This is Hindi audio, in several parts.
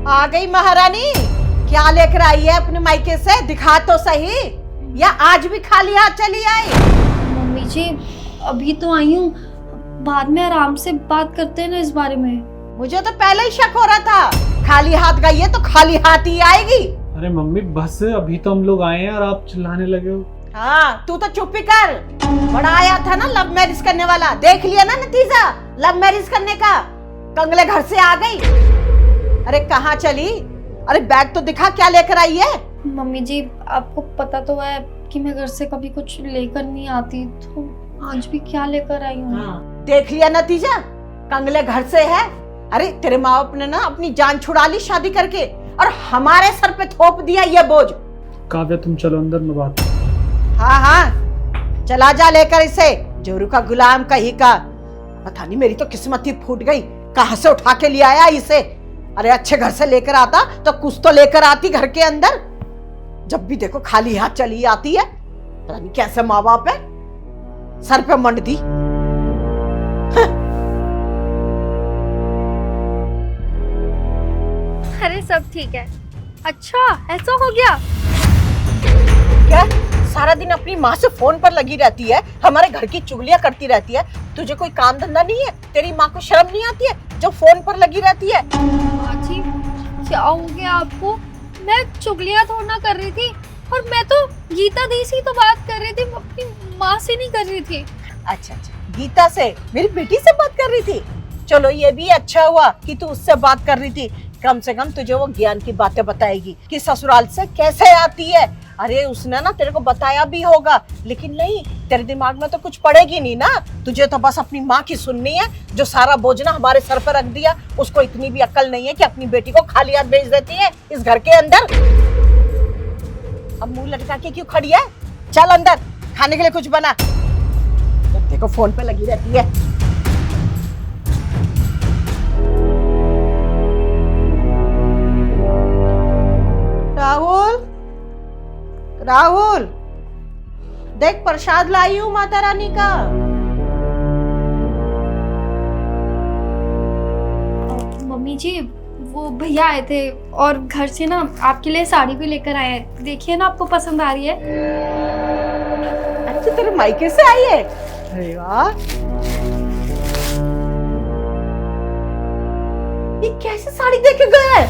आ गई महारानी। क्या लेकर आई है अपने मायके से, दिखा तो सही। या आज भी खाली हाथ चली आई? मम्मी जी अभी तो आई हूँ, बाद में आराम से बात करते हैं ना इस बारे में। मुझे तो पहले ही शक हो रहा था, खाली हाथ गई है तो खाली हाथ ही आएगी। अरे मम्मी बस अभी तो हम लोग आए हैं और आप चिल्लाने लगे हो। हाँ तू तो चुप ही कर। बड़ा आया था ना लव मैरिज करने वाला, देख लिया ना नतीजा लव मैरिज करने का। कंगले घर से आ गई। अरे कहाँ चली? अरे बैग तो दिखा, क्या लेकर आई है? मम्मी जी आपको पता तो है कि मैं घर से कभी कुछ लेकर नहीं आती, तो आज भी क्या लेकर आई हूँ। हाँ, देख लिया नतीजा, कंगले घर से है। अरे तेरे माँ बाप ने ना अपनी जान छुड़ा ली शादी करके, और हमारे सर पे थोप दिया ये बोझ। काव्या तुम चलो अंदर में बात। हाँ हाँ चला जा लेकर इसे, जोरू का गुलाम कहीं का। पता नहीं मेरी तो किस्मत ही फूट गई, कहाँ से उठा के ले आया इसे। अरे अच्छे घर से लेकर आता तो कुछ तो लेकर आती घर के अंदर। जब भी देखो खाली हाथ चली आती है। पता नहीं कैसे माँ बाप है, सर पे मंड दी। अरे सब ठीक है। अच्छा ऐसा हो गया? क्या सारा दिन अपनी माँ से फोन पर लगी रहती है, हमारे घर की चुगलियां करती रहती है। तुझे कोई काम धंधा नहीं है? तेरी माँ को शर्म नहीं आती है जो फोन पर लगी रहती है? जी क्या हो गया आपको? मैं चुगलियां थोड़ा ना कर रही थी, और मैं तो गीता दी से तो बात कर रही थी, अपनी माँ से नहीं कर रही थी। अच्छा अच्छा, गीता से, मेरी बेटी से बात कर रही थी। चलो ये भी अच्छा हुआ कि तू उससे बात कर रही थी, कम से कम तुझे वो ज्ञान की बातें बताएगी कि ससुराल से कैसे आती है। अरे उसने ना तेरे को बताया भी होगा, लेकिन नहीं, तेरे दिमाग में तो कुछ पड़ेगी नहीं ना। तुझे तो बस अपनी माँ की सुननी है, जो सारा बोझ ना हमारे सर पर रख दिया। उसको इतनी भी अक्ल नहीं है कि अपनी बेटी को खाली हाथ भेज देती है इस घर के अंदर। अब मुंह लटका के क्यों खड़ी है? चल अंदर, खाने के लिए कुछ बना। देखो फोन पे लगी रहती है। राहुल, राहुल देख प्रसाद लाई हूँ माता रानी का। मम्मी जी वो भैया आए थे और घर से ना आपके लिए साड़ी भी लेकर आए हैं, देखिए ना आपको पसंद आ रही है। अच्छा तेरे मायके से आई है? अरे वाह, ये कैसी साड़ी देके गए?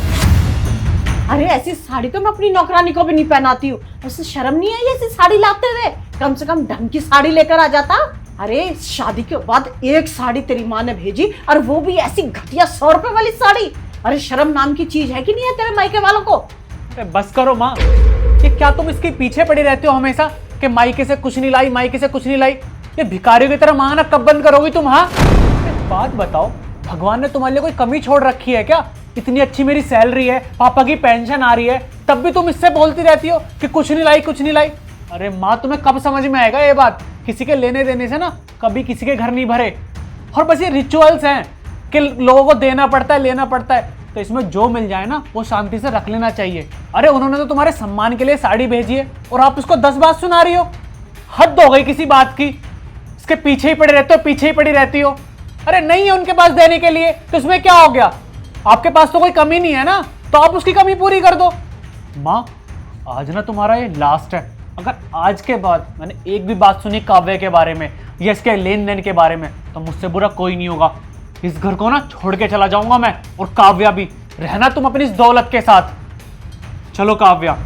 अरे ऐसी साड़ी तो मैं अपनी नौकरानी को भी नहीं पहनाती हूँ। उसे शर्म नहीं आई ऐसी साड़ी लाते हुए? कम से कम ढंग की साड़ी लेकर आ जाता। अरे शादी के बाद एक साड़ी तेरी माँ ने भेजी, और वो भी ऐसी घटिया 100 रुपए वाली साड़ी। अरे शर्म नाम की चीज है कि नहीं है तेरे मायके वालों को? अरे बस करो माँ, ये क्या तुम इसके पीछे पड़े रहते हो हमेशा कि मायके से कुछ नहीं लाई, मायके से कुछ नहीं लाई। ये भिखारियों की तरह मांगना कब बंद करोगी तुम? हाँ बात बताओ, भगवान ने तुम्हारे लिए कोई कमी छोड़ रखी है क्या? इतनी अच्छी मेरी सैलरी है, पापा की पेंशन आ रही है, तब भी तुम इससे बोलती रहती हो कि कुछ नहीं लाई, कुछ नहीं लाई। अरे माँ तुम्हें कब समझ में आएगा ये बात? किसी के लेने देने से ना कभी किसी के घर नहीं भरे। और बस ये रिचुअल्स हैं कि लोगों को देना पड़ता है, लेना पड़ता है, तो इसमें जो मिल जाए ना वो शांति से रख लेना चाहिए। अरे उन्होंने तो तुम्हारे सम्मान के लिए साड़ी भेजी है और आप उसको 10 बात सुना रही हो। हद हो गई किसी बात की, इसके पीछे ही पड़े रहते हो, पीछे ही पड़ी रहती हो। अरे नहीं है उनके पास देने के लिए तो इसमें क्या हो गया? आपके पास तो कोई कमी नहीं है ना, तो आप उसकी कमी पूरी कर दो। माँ आज ना तुम्हारा ये लास्ट है। अगर आज के बाद मैंने एक भी बात सुनी काव्य के बारे में या इसके लेन देन के बारे में, तो मुझसे बुरा कोई नहीं होगा। इस घर को ना छोड़ के चला जाऊंगा मैं, और काव्या भी। रहना तुम अपनी इस दौलत के साथ। चलो काव्या।